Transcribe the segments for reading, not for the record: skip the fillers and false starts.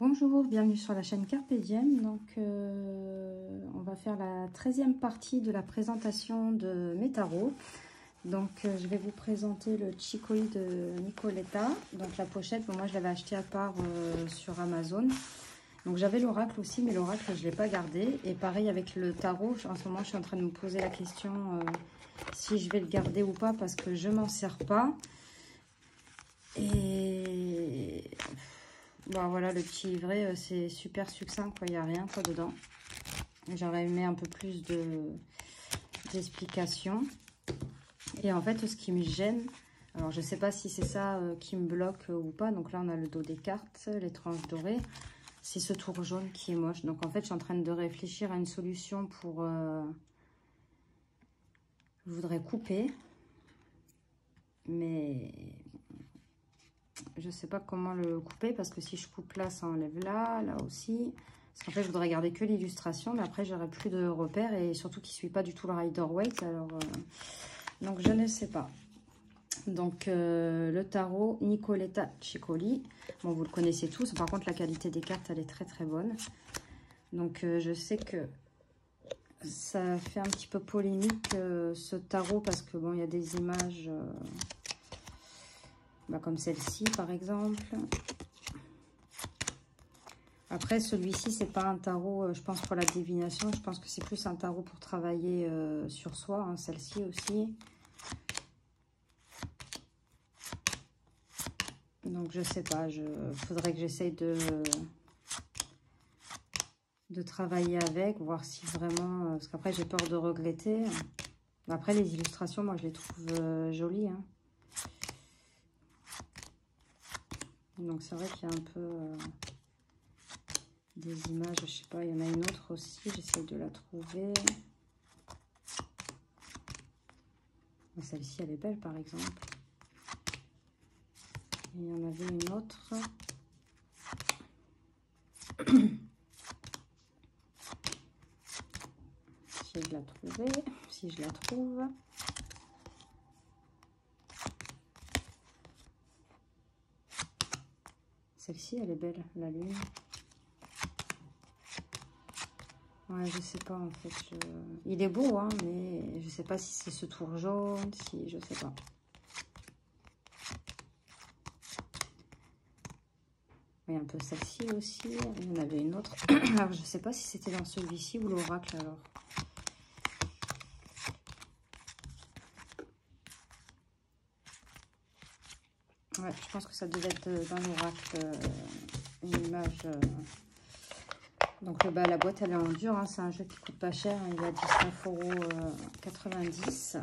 Bonjour, bienvenue sur la chaîne Carpe Diem. Donc, on va faire la 13e partie de la présentation de mes tarots. Donc, je vais vous présenter le Chicoli de Nicoletta. Donc, la pochette, bon, moi, je l'avais acheté à part sur Amazon. Donc, j'avais l'oracle aussi, mais l'oracle, je ne l'ai pas gardé. Et pareil avec le tarot, en ce moment, je suis en train de me poser la question si je vais le garder ou pas parce que je ne m'en sers pas. Et... bon, voilà, le petit livret, c'est super succinct, quoi. Il n'y a rien quoi dedans. J'aurais aimé un peu plus d'explications. Et en fait, ce qui me gêne, alors je ne sais pas si c'est ça qui me bloque ou pas. Donc là, on a le dos des cartes, les tranches dorées. C'est ce tour jaune qui est moche. Donc en fait, je suis en train de réfléchir à une solution pour... je voudrais couper. Mais... je sais pas comment le couper parce que si je coupe là, ça enlève là, là aussi. Parce qu'en fait, je voudrais garder que l'illustration, mais après, j'aurai plus de repères et surtout qu'il ne suit pas du tout le Rider-Waite. Alors, donc, je ne sais pas. Donc, le tarot Nicoletta Chicoli. Bon, vous le connaissez tous. Par contre, la qualité des cartes, elle est très, très bonne. Donc, je sais que ça fait un petit peu polémique ce tarot parce que, bon, il y a des images... comme celle-ci par exemple. Après celui-ci c'est pas un tarot je pense pour la divination, je pense que c'est plus un tarot pour travailler sur soi, hein, celle-ci aussi. Donc je sais pas, faudrait que j'essaye de travailler avec, voir si vraiment, parce qu'après j'ai peur de regretter. Après les illustrations moi je les trouve jolies, hein. Donc c'est vrai qu'il y a un peu des images, je sais pas, il y en a une autre aussi, j'essaie de la trouver. Celle-ci elle est belle par exemple. Et il y en avait une autre. Si je la trouvais, si je la trouve. Celle-ci, elle est belle, la lune. Ouais, je sais pas en fait. Il est beau, hein, mais je sais pas si c'est ce tour jaune, si je sais pas. Oui, un peu celle-ci aussi. Il y en avait une autre. Alors, je sais pas si c'était dans celui-ci ou l'oracle alors. Ouais, je pense que ça devait être dans l'oracle, une image. Donc la boîte elle est en dur, hein, c'est un jeu qui coûte pas cher, hein, il est à 19,90 €.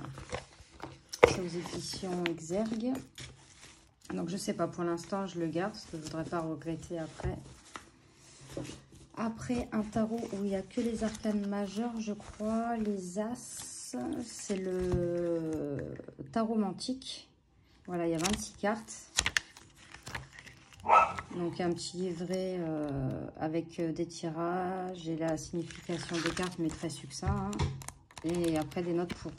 C'est aux éditions Exergue. Donc je sais pas, pour l'instant je le garde parce que je voudrais pas regretter après. Après un tarot où il n'y a que les arcanes majeures, je crois, les as, c'est le tarot mantique. Voilà, il y a 26 cartes. Donc un petit livret avec des tirages et la signification des cartes, mais très succinct, hein. Et après des notes pour...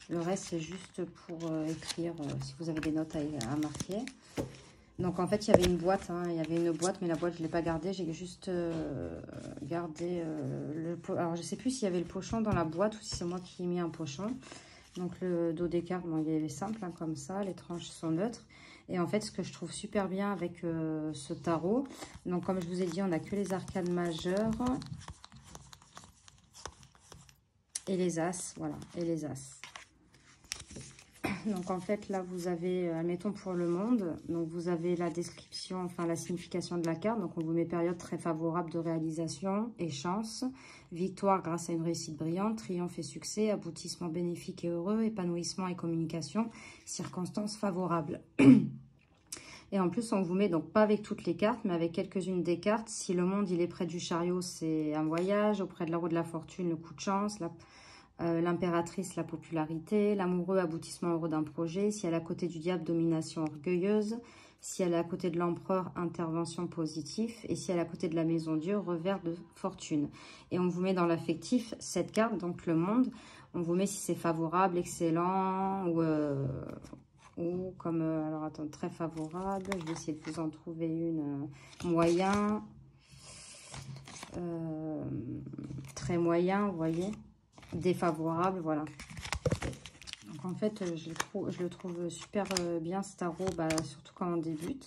le reste, c'est juste pour écrire si vous avez des notes à marquer. Donc en fait, il y avait une boîte, hein, il y avait une boîte, mais la boîte, je ne l'ai pas gardée. J'ai juste gardé le... Alors, je ne sais plus s'il y avait le pochon dans la boîte ou si c'est moi qui ai mis un pochon. Donc le dos des cartes, bon, il est simple, hein, comme ça. Les tranches sont neutres. Et en fait, ce que je trouve super bien avec ce tarot, donc comme je vous ai dit, on n'a que les arcanes majeures. Et les as, voilà, et les as. Donc en fait là vous avez, admettons pour le monde, donc vous avez la description, enfin la signification de la carte. Donc on vous met période très favorable de réalisation et chance, victoire grâce à une réussite brillante, triomphe et succès, aboutissement bénéfique et heureux, épanouissement et communication, circonstances favorables. Et en plus on vous met donc pas avec toutes les cartes, mais avec quelques-unes des cartes. Si le monde il est près du chariot, c'est un voyage, auprès de la roue de la fortune, le coup de chance, l'impératrice, la popularité, l'amoureux, aboutissement heureux d'un projet, si elle est à côté du diable, domination orgueilleuse, si elle est à côté de l'empereur, intervention positive, et si elle est à côté de la maison Dieu, revers de fortune. Et on vous met dans l'affectif cette carte, donc le monde, on vous met si c'est favorable, excellent, ou ou comme, alors attends, très favorable. Je vais essayer de vous en trouver une moyen, très moyen, vous voyez, défavorable, voilà. Donc en fait, je le trouve super bien ce tarot, bah, surtout quand on débute.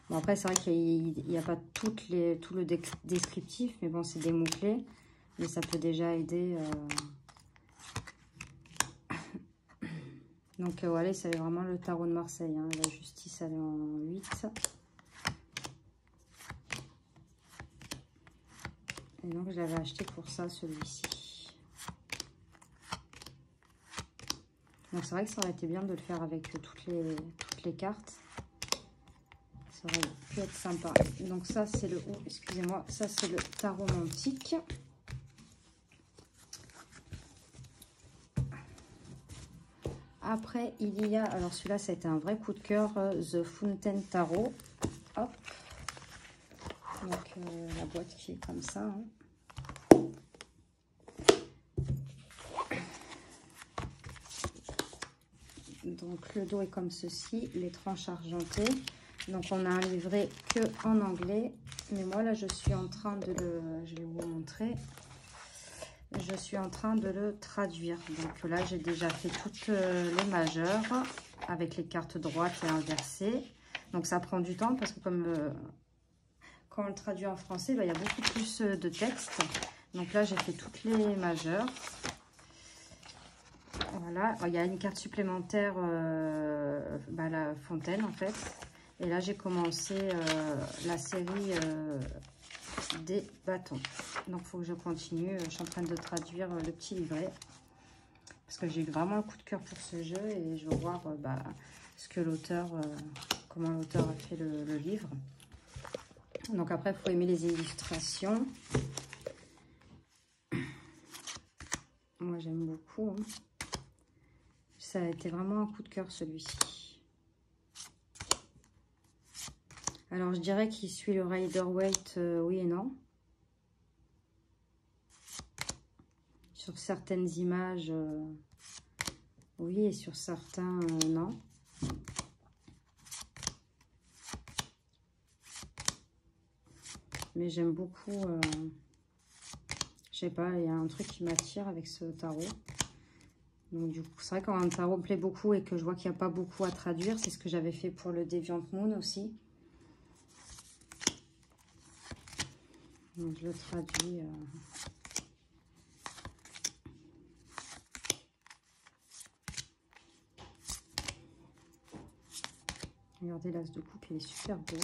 Bon, après, c'est vrai qu'il n'y a pas tout le descriptif, mais bon, c'est des mots-clés. Mais ça peut déjà aider. Donc voilà, c'est vraiment le tarot de Marseille. Hein. La justice, elle est en 8. Et donc, je l'avais acheté pour ça, celui-ci. Donc, c'est vrai que ça aurait été bien de le faire avec toutes les cartes. Ça aurait pu être sympa. Donc, ça, c'est le... Oh, excusez-moi. Ça, c'est le tarot mantique. Après, il y a... Alors, celui-là, ça a été un vrai coup de cœur. The Fountain Tarot. Hop. Donc, la boîte qui est comme ça. Hein. Donc, le dos est comme ceci. Les tranches argentées. Donc, on a un livret que en anglais. Mais moi, là, je suis en train de le... Je vais vous montrer. Je suis en train de le traduire. Donc là, j'ai déjà fait toutes les majeures avec les cartes droites et inversées. Donc ça prend du temps parce que comme quand on le traduit en français, bah, il y a beaucoup plus de texte. Donc là, j'ai fait toutes les majeures. Voilà. Alors, il y a une carte supplémentaire, bah, la fontaine en fait. Et là, j'ai commencé la série des bâtons. Donc, il faut que je continue. Je suis en train de traduire le petit livret. Parce que j'ai eu vraiment le coup de cœur pour ce jeu. Et je veux voir bah, ce que l'auteur, comment l'auteur a fait le livre. Donc, après, il faut aimer les illustrations. Moi, j'aime beaucoup. Hein. Ça a été vraiment un coup de cœur, celui-ci. Alors, je dirais qu'il suit le Rider-Waite, oui et non. Sur certaines images, oui, et sur certains, non. Mais j'aime beaucoup, je sais pas, il y a un truc qui m'attire avec ce tarot. Donc, du coup, c'est vrai quand un tarot me plaît beaucoup et que je vois qu'il n'y a pas beaucoup à traduire, c'est ce que j'avais fait pour le Deviant Moon aussi. Donc, je le traduis. Regardez l'as de coupe, il est super beau.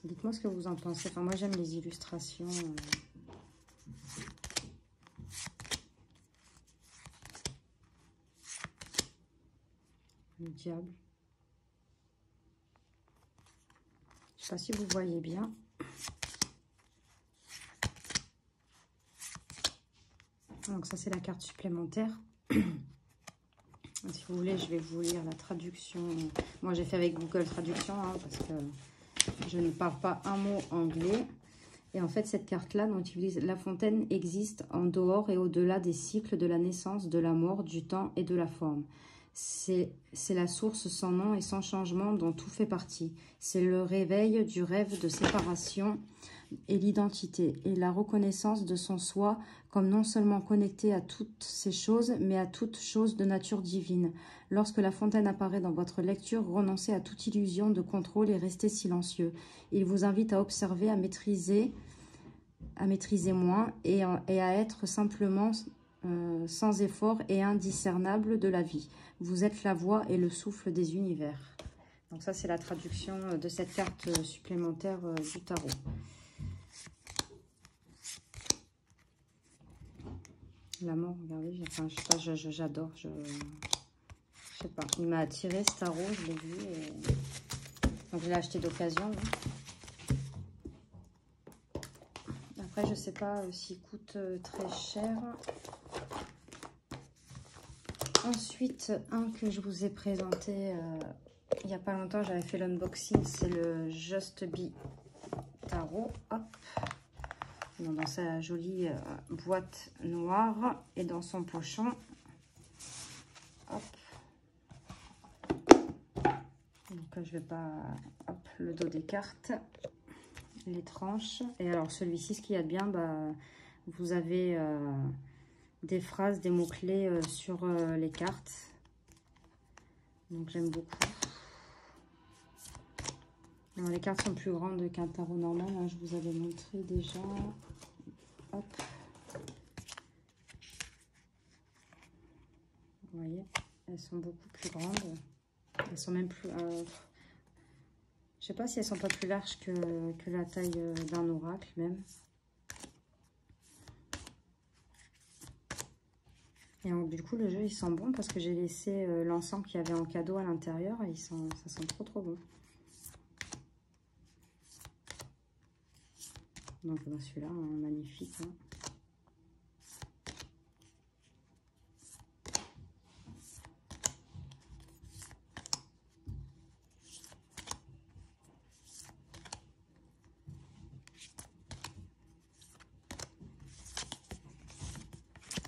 Dites-moi ce que vous en pensez. Enfin, moi, j'aime les illustrations. Le diable. Je ne sais pas si vous voyez bien. Donc ça, c'est la carte supplémentaire. Si vous voulez, je vais vous lire la traduction. Moi, j'ai fait avec Google Traduction, hein, parce que je ne parle pas un mot anglais. Et en fait, cette carte-là, dont utilise la fontaine, existe en dehors et au-delà des cycles de la naissance, de la mort, du temps et de la forme. C'est la source sans nom et sans changement dont tout fait partie. C'est le réveil du rêve de séparation et l'identité et la reconnaissance de son soi comme non seulement connecté à toutes ces choses, mais à toutes choses de nature divine. Lorsque la fontaine apparaît dans votre lecture, renoncez à toute illusion de contrôle et restez silencieux. Il vous invite à observer, à maîtriser moins et à être simplement sans effort et indiscernable de la vie. Vous êtes la voix et le souffle des univers. Donc ça, c'est la traduction de cette carte supplémentaire du tarot. L'amour, regardez, enfin, je sais pas, j'adore, je sais pas, il m'a attiré ce tarot, je l'ai vu, et... donc je l'ai acheté d'occasion. Après, je sais pas s'il coûte très cher. Ensuite, un que je vous ai présenté il n'y a pas longtemps, j'avais fait l'unboxing, c'est le Just Be tarot. Hop. Dans sa jolie boîte noire et dans son pochon. Hop. Donc je vais pas... Hop, le dos des cartes. Les tranches. Et alors celui-ci, ce qu'il y a de bien, vous avez des phrases, des mots-clés sur les cartes. Donc j'aime beaucoup. Alors, les cartes sont plus grandes qu'un tarot normal, hein, je vous avais montré déjà. Hop. Vous voyez, elles sont beaucoup plus grandes. Elles sont même plus... je sais pas si elles sont pas plus larges que la taille d'un oracle même. Et donc, du coup, le jeu, il sent bon parce que j'ai laissé l'ensemble qu'il y avait en cadeau à l'intérieur. Et ça sent trop, trop bon. Donc, celui-là, magnifique. Hein.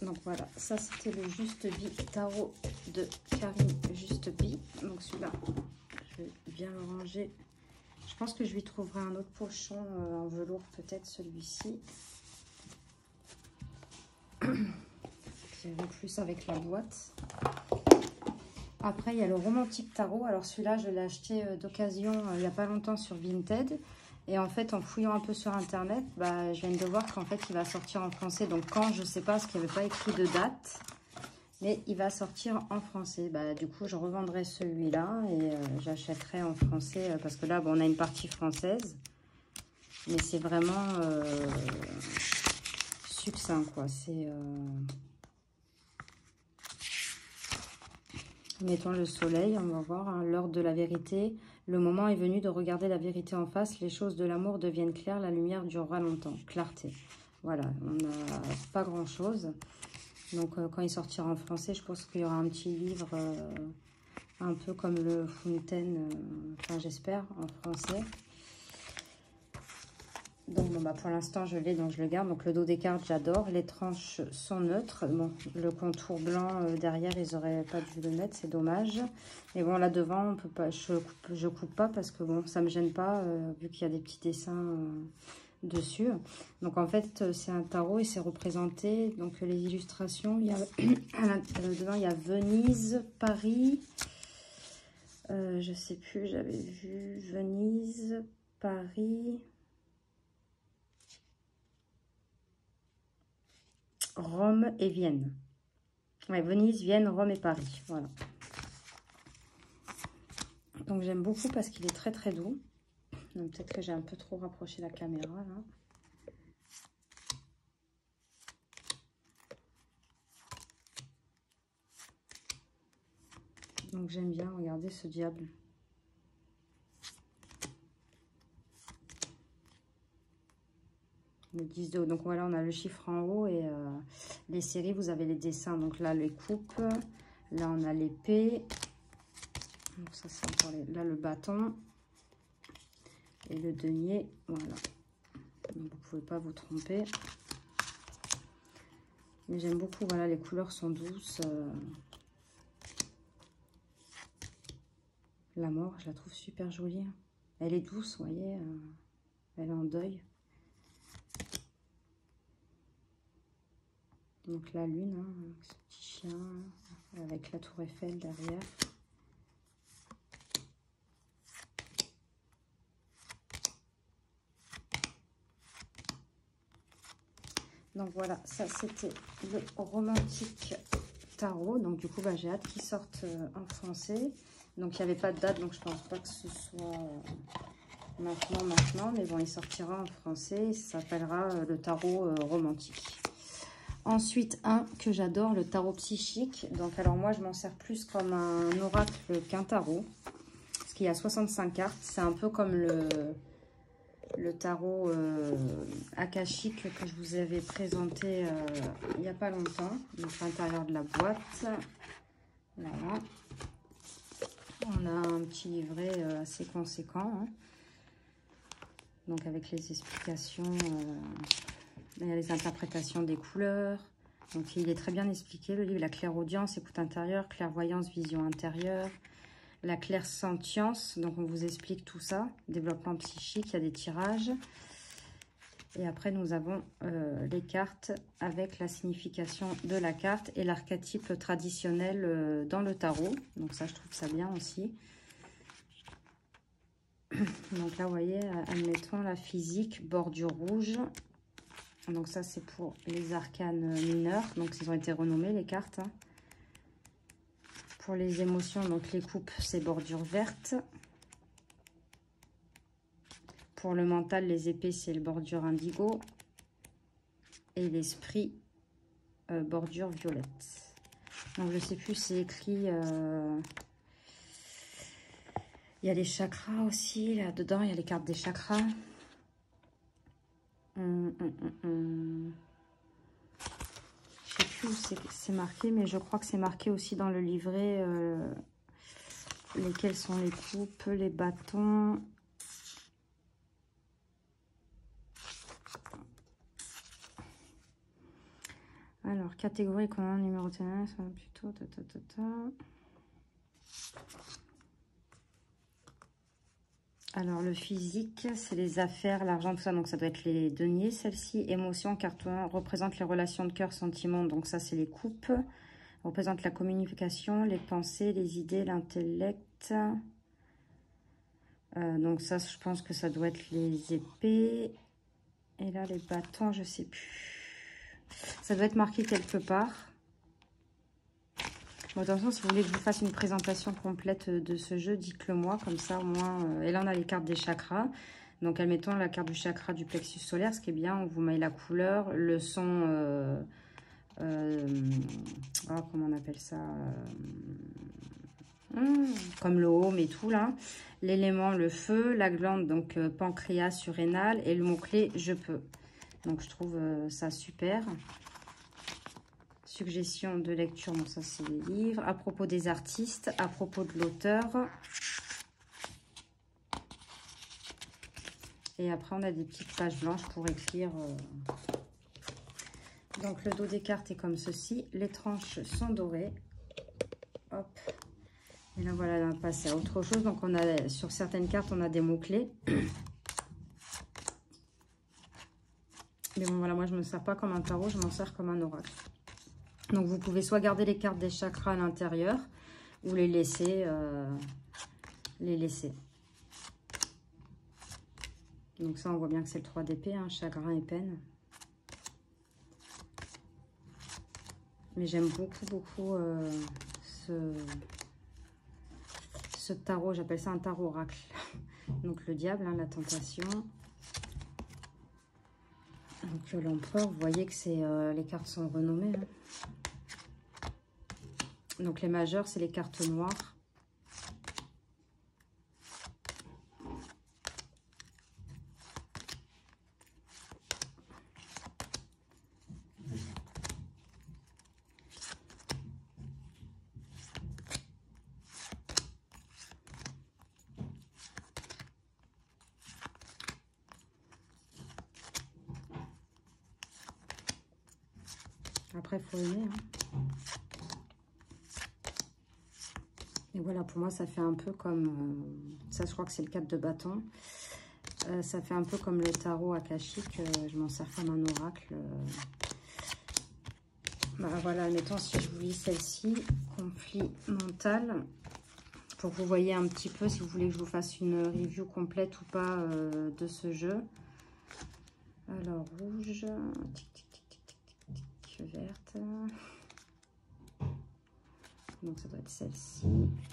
Donc voilà, ça c'était le Juste Vie tarot de Karine Juste Vie. Donc celui-là, je vais bien le ranger. Je pense que je lui trouverai un autre pochon en velours, peut-être celui-ci. J'irai plus avec la boîte. Après, il y a le Romantique Tarot. Alors celui-là, je l'ai acheté d'occasion il n'y a pas longtemps sur Vinted. Et en fait, en fouillant un peu sur Internet, je viens de voir qu'en fait, il va sortir en français. Donc quand, je ne sais pas, parce qu'il n'y avait pas écrit de date. Mais il va sortir en français. Du coup, je revendrai celui-là et j'achèterai en français. Parce que là, on a une partie française. Mais c'est vraiment succinct, quoi. C'est... Mettons le soleil, on va voir, hein, l'heure de la vérité. Le moment est venu de regarder la vérité en face. Les choses de l'amour deviennent claires, la lumière durera longtemps. Clarté. Voilà, on n'a pas grand-chose. Donc, quand il sortira en français, je pense qu'il y aura un petit livre un peu comme le Fontaine, enfin j'espère, en français. Donc, pour l'instant, je l'ai, donc je le garde. Donc, le dos des cartes, j'adore. Les tranches sont neutres. Bon, le contour blanc derrière, ils n'auraient pas dû le mettre, c'est dommage. Et bon, là devant, on peut pas, je coupe pas parce que bon, ça me gêne pas, vu qu'il y a des petits dessins dessus. Donc, en fait, c'est un tarot et c'est représenté. Donc, les illustrations, il y a dedans, il y a Venise, Paris. Je sais plus, j'avais vu Venise, Paris... Rome et Vienne. Ouais, Venise, Vienne, Rome et Paris. Voilà. Donc j'aime beaucoup parce qu'il est très très doux. Peut-être que j'ai un peu trop rapproché la caméra là. Donc j'aime bien regarder ce diable. Le 10 de haut. Donc voilà, on a le chiffre en haut et les séries, vous avez les dessins. Donc là, les coupes. Là, on a l'épée. Donc ça, c'est encore là, le bâton. Et le denier. Voilà. Donc, vous ne pouvez pas vous tromper. Mais j'aime beaucoup. Voilà, les couleurs sont douces. La mort, je la trouve super jolie. Elle est douce, vous voyez. Elle est en deuil. Donc la lune, hein, avec ce petit chien, avec la tour Eiffel derrière. Donc voilà, ça c'était le Romantique Tarot. Donc du coup, j'ai hâte qu'il sorte en français. Donc il n'y avait pas de date, donc je pense pas que ce soit maintenant. Mais bon, il sortira en français. Ça s'appellera le Tarot Romantique. Ensuite, un que j'adore, le tarot psychique. Donc, alors moi, je m'en sers plus comme un oracle qu'un tarot. Parce qu'il y a 65 cartes. C'est un peu comme le tarot akashique que je vous avais présenté il n'y a pas longtemps. Donc, l'intérieur de la boîte. Voilà. On a un petit livret assez conséquent. Hein. Donc avec les explications, il y a les interprétations des couleurs. Donc il est très bien expliqué, le livre. La clairaudience, écoute intérieure, clairvoyance, vision intérieure. La clairsentience, donc on vous explique tout ça. Développement psychique, il y a des tirages. Et après, nous avons les cartes avec la signification de la carte et l'archétype traditionnel dans le tarot. Donc ça, je trouve ça bien aussi. Donc là, vous voyez, admettons la physique, bordure rouge. Donc ça, c'est pour les arcanes mineurs. Donc ils ont été renommés, les cartes. Pour les émotions, donc les coupes, c'est bordure verte. Pour le mental, les épées, c'est le bordure indigo. Et l'esprit, bordure violette. Donc je ne sais plus, c'est écrit... Il y a les chakras aussi, là-dedans, il y a les cartes des chakras. Je ne sais plus où c'est marqué, mais je crois que c'est marqué aussi dans le livret lesquels sont les coupes, les bâtons. Alors, catégorie, commande, numéro de ténèbres, plutôt... Alors, le physique, c'est les affaires, l'argent, tout ça. Donc, ça doit être les deniers, celle-ci. Émotion, carton, représente les relations de cœur, sentiments. Donc, ça, c'est les coupes. Représente la communication, les pensées, les idées, l'intellect. Donc, ça, je pense que ça doit être les épées. Et là, les bâtons, je sais plus. Ça doit être marqué quelque part. Bon, attention, si vous voulez que je vous fasse une présentation complète de ce jeu, dites-le moi, comme ça au moins... Et là, on a les cartes des chakras. Donc, admettons la carte du chakra du plexus solaire, ce qui est bien, on vous met la couleur, le son... comment on appelle ça comme le home et tout, là. L'élément, le feu, la glande, donc pancréas surrénal, et le mot-clé, je peux. Donc, je trouve ça super. Suggestion de lecture, bon ça c'est les livres. À propos des artistes, à propos de l'auteur. Et après on a des petites pages blanches pour écrire. Donc le dos des cartes est comme ceci. Les tranches sont dorées. Hop. Et là voilà, là, on passe à autre chose. Donc on a sur certaines cartes on a des mots-clés. Mais bon voilà, moi je ne me sers pas comme un tarot, je m'en sers comme un oracle. Donc, vous pouvez soit garder les cartes des chakras à l'intérieur ou les laisser. Donc, ça, on voit bien que c'est le 3 d'épée, hein, chagrin et peine. Mais j'aime beaucoup, beaucoup ce tarot. J'appelle ça un tarot oracle. Donc, le diable, hein, la tentation. Donc, l'empereur, vous voyez que les cartes sont renommées. Hein. Donc, les majeurs, c'est les cartes noires. Après, il faut aimer. Hein. Et voilà, pour moi, ça fait un peu comme... ça, je crois que c'est le 4 de bâton. Ça fait un peu comme le tarot akashique. Je m'en sers comme un oracle. Bah, voilà, admettons, si je vous lis celle-ci, conflit mental, pour que vous voyez un petit peu, si vous voulez que je vous fasse une review complète ou pas de ce jeu. Alors, rouge, tic, tic, tic, tic, tic, tic, verte... Donc, ça doit être celle-ci.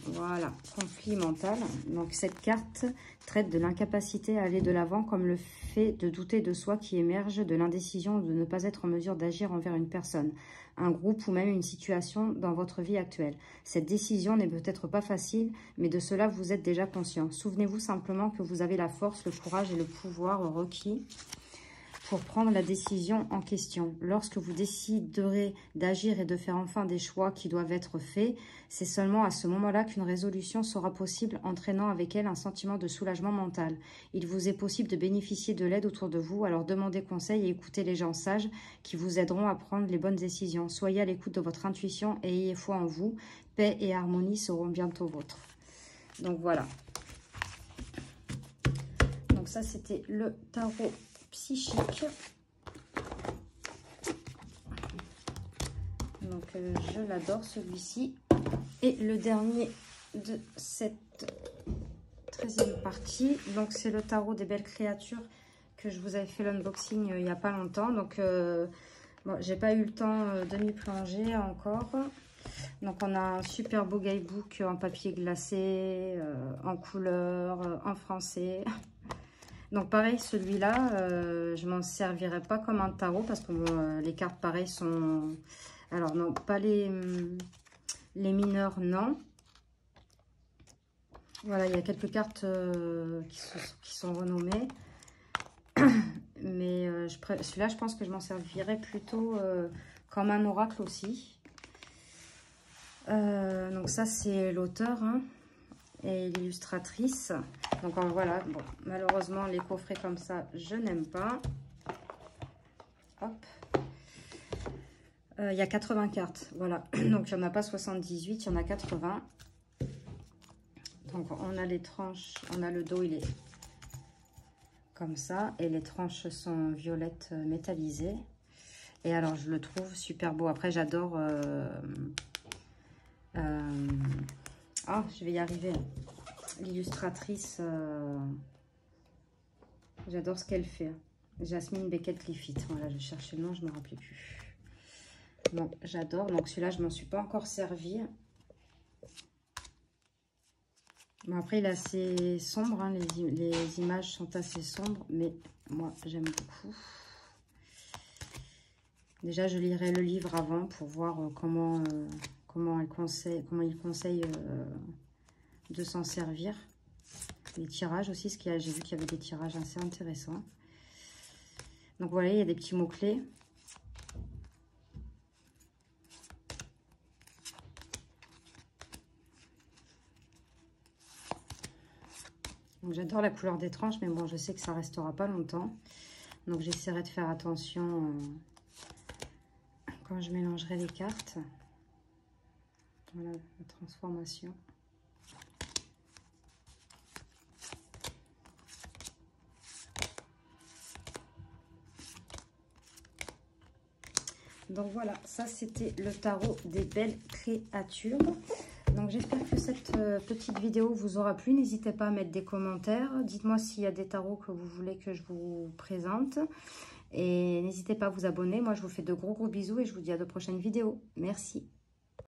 Voilà, conflit mental. Donc, cette carte traite de l'incapacité à aller de l'avant, comme le fait de douter de soi qui émerge de l'indécision de ne pas être en mesure d'agir envers une personne, un groupe ou même une situation dans votre vie actuelle. Cette décision n'est peut-être pas facile, mais de cela, vous êtes déjà conscient. Souvenez-vous simplement que vous avez la force, le courage et le pouvoir requis pour prendre la décision en question. Lorsque vous déciderez d'agir et de faire enfin des choix qui doivent être faits, c'est seulement à ce moment-là qu'une résolution sera possible, entraînant avec elle un sentiment de soulagement mental. Il vous est possible de bénéficier de l'aide autour de vous, alors demandez conseil et écoutez les gens sages qui vous aideront à prendre les bonnes décisions. Soyez à l'écoute de votre intuition et ayez foi en vous. Paix et harmonie seront bientôt vôtres. Donc voilà. Donc ça, c'était le tarot psychique. Donc je l'adore celui-ci. Et le dernier de cette 13e partie, donc c'est le tarot des belles créatures que je vous avais fait l'unboxing il n'y a pas longtemps. Donc bon, j'ai pas eu le temps de m'y plonger encore. Donc on a un super beau guidebook en papier glacé, en couleur, en français. Donc pareil, celui-là, je m'en servirai pas comme un tarot parce que les cartes pareil sont... Alors non, pas les mineurs, non. Voilà, il y a quelques cartes qui sont renommées. Mais celui-là, je pense que je m'en servirai plutôt comme un oracle aussi. Donc ça, c'est l'auteur hein, et l'illustratrice. Donc voilà, bon, malheureusement, les coffrets comme ça, je n'aime pas. Hop. Il y a 80 cartes, voilà. Donc, il n'y en a pas 78, il y en a 80. Donc, on a les tranches, on a le dos, il est comme ça. Et les tranches sont violettes métallisées. Et alors, je le trouve super beau. Après, j'adore... Ah, je vais y arriver. L'illustratrice, j'adore ce qu'elle fait. Jasmine Beckett-Cliffit. Voilà, je cherchais le nom, je ne me rappelais plus. Bon, j'adore. Donc, celui-là, je ne m'en suis pas encore servi. Bon, après, il est assez sombre. Hein, les images sont assez sombres. Mais moi, j'aime beaucoup. Déjà, je lirai le livre avant pour voir comment il conseille de s'en servir. Les tirages aussi, parce que j'ai vu qu'il y avait des tirages assez intéressants. Donc voilà, il y a des petits mots-clés. J'adore la couleur des tranches, mais bon, je sais que ça restera pas longtemps. Donc j'essaierai de faire attention quand je mélangerai les cartes. Voilà la transformation. Donc voilà, ça c'était le tarot des belles créatures. Donc j'espère que cette petite vidéo vous aura plu. N'hésitez pas à mettre des commentaires. Dites-moi s'il y a des tarots que vous voulez que je vous présente. Et n'hésitez pas à vous abonner. Moi je vous fais de gros bisous et je vous dis à de prochaines vidéos. Merci.